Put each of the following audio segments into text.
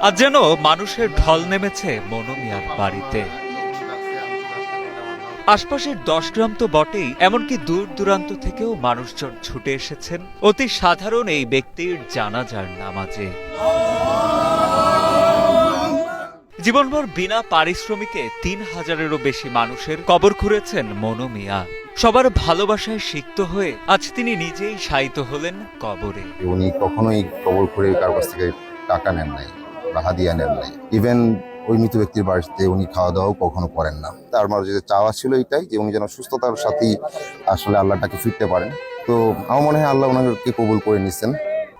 আজ যেন মানুষের ঢল নেমেছে মনু মিয়ার বাড়িতে। আশপাশের 10 গ্রাম তো বটেই, এমনকি দূর দূরান্ত থেকেও মানুষজন ছুটে এসেছেন অতি সাধারণ এই ব্যক্তির জানাজার নামাজে। জীবনভর বিনা পারিশ্রমিকে 3000-এরও বেশি মানুষের কবর খুঁড়েছেন মনু মিয়া। সবার ভালোবাসায় সিক্ত হয়ে আজ তিনি নিজেই শায়িত হলেন কবরে। উনি কখনোই কবর করে কারো কাছ থেকে টাকা নেন নাই বা হাদিয়া নেন নাই। ইভেন ওই মৃত ব্যক্তির বাড়িতে উনি খাওয়া দাওয়াও কখনো করেন না। তার মাঝে যে চাওয়া ছিল এটাই যে উনি যেন সুস্থতার সাথেই আসলে আল্লাহটাকে ফিরতে পারেন। তো আমার মনে হয় আল্লাহ ওনাকে কবুল করে নিচ্ছেন।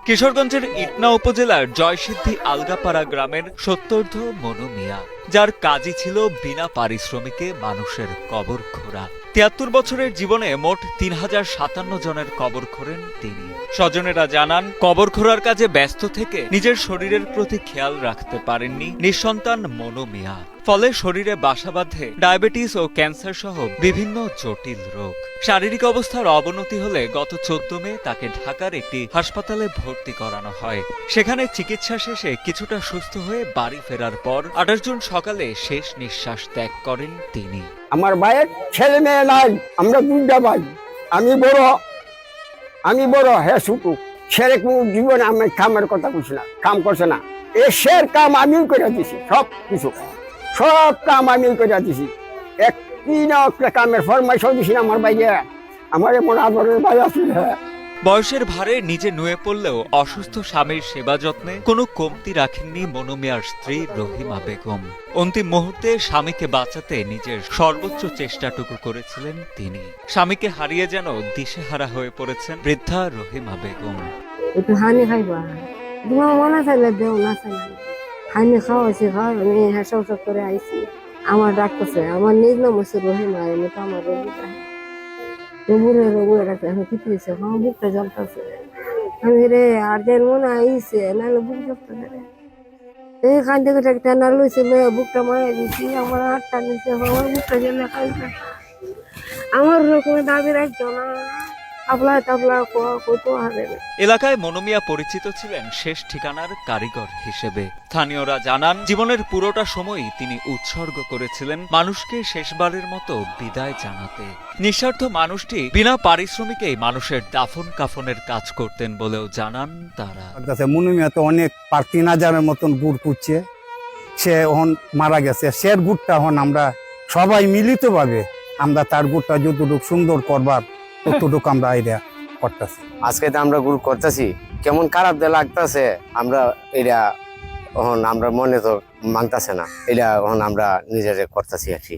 কিশোরগঞ্জের ইটনা উপজেলার জয়সিদ্ধি আলগাপাড়া গ্রামের সত্তর্ধ মনু মিয়া, যার কাজই ছিল বিনা পারিশ্রমিকে মানুষের কবর খোঁড়া। 73 বছরের জীবনে মোট 3057 জনের কবর খোঁড়েন তিনি। স্বজনেরা জানান, কবর খোঁড়ার কাজে ব্যস্ত থেকে নিজের শরীরের প্রতি খেয়াল রাখতে পারেননি নিঃসন্তান মনু মিয়া। ফলে শরীরে বাসা বাঁধে ডায়াবেটিস ও ক্যান্সার সহ বিভিন্ন জটিল রোগ। শারীরিক অবস্থার অবনতি হলে গত 14 মে তাকে ঢাকার একটি হাসপাতালে ভর্তি করানো হয়। সেখানে চিকিৎসা শেষে কিছুটা সুস্থ হয়ে বাড়ি ফেরার পর 28 জুন সকালে শেষ নিঃশ্বাস ত্যাগ করেন তিনি। আমার ভাইয়ের ছেলে মেয়ে নাই, আমরা দুইটা ভাই। আমি বড় হ্যাঁ ছোট। ছেলে কোনো জীবনে আমি কামের কথা বলছি না, কাম করছে না। এসের কাম আমি করে দিছি, সব কাম আমি করে দিছি। একটি না একটা কামের ফরমাইশ দিছি না আমার ভাইয়ে। আমার এমন আদরের ভাই আছে। বয়সের ভারে নিজে নুয়ে পড়লেও অসুস্থ স্বামীর সেবা যত্নে কোনো কমতি রাখেননি মনু মিয়ার স্ত্রী রহিমা বেগম। অন্তিম মুহূর্তে স্বামীকে বাঁচাতে নিজের সর্বোচ্চ চেষ্টাটুকু করেছিলেন তিনি। স্বামীকে হারিয়ে যেন দিশেহারা হয়ে পড়েছেন বৃদ্ধা রহিমা বেগম। একটু হানি খাইবা, তোমার মনে চাইলে দেও, না চাইলে হানি খাওয়াইছি, আমি হেসা করে আইছি। আমার ডাকতেছে, আমার নিজ নাম হচ্ছে রহিমা, আমি তো আমার রোগীটা বুড়ে রোগে রাখতে আমি কি পেয়েছে, আমার বুকটা জ্বলতেছে। আমি রে আর দেন মনে আইছে, নাহলে বুক জ্বলতেছে রে। এইখান থেকে টেনা লইছে, বুকটা মায়া দিচ্ছি, আমার হাতটা নিচ্ছে, আমার বুকটা জ্বলে খাইছে। আমার রকমের দাবি রাখছো না, এলাকায় মনু মিয়া পরিচিত ছিলেন শেষ ঠিকানার কারিগর হিসেবে। স্থানীয়রা জানান, জীবনের পুরোটা সময়ই তিনি উৎসর্গ করেছিলেন মানুষকে শেষবারের মতো বিদায় জানাতে। নিঃস্বার্থ মানুষটি বিনা পারিশ্রমিকেই মানুষের দাফন কাফনের কাজ করতেন বলেও জানান তারা। মনু মিয়া তো অনেক 3000-এর মতন গুড় কুচ্ছে, সে এখন মারা গেছে। সের গুড়টা এখন আমরা সবাই মিলিত ভাবে আমরা তার গুড়টা যতটুকু সুন্দর করবার ততটুকু আমরা আইডিয়া করতেছি। আজকে তো আমরা গ্রুপ করতেছি, কেমন খারাপ লাগতেছে। আমরা এটা এখন আমরা মনে তো মানতেছে না, এটা এখন আমরা নিজেরা করতেছি আর কি।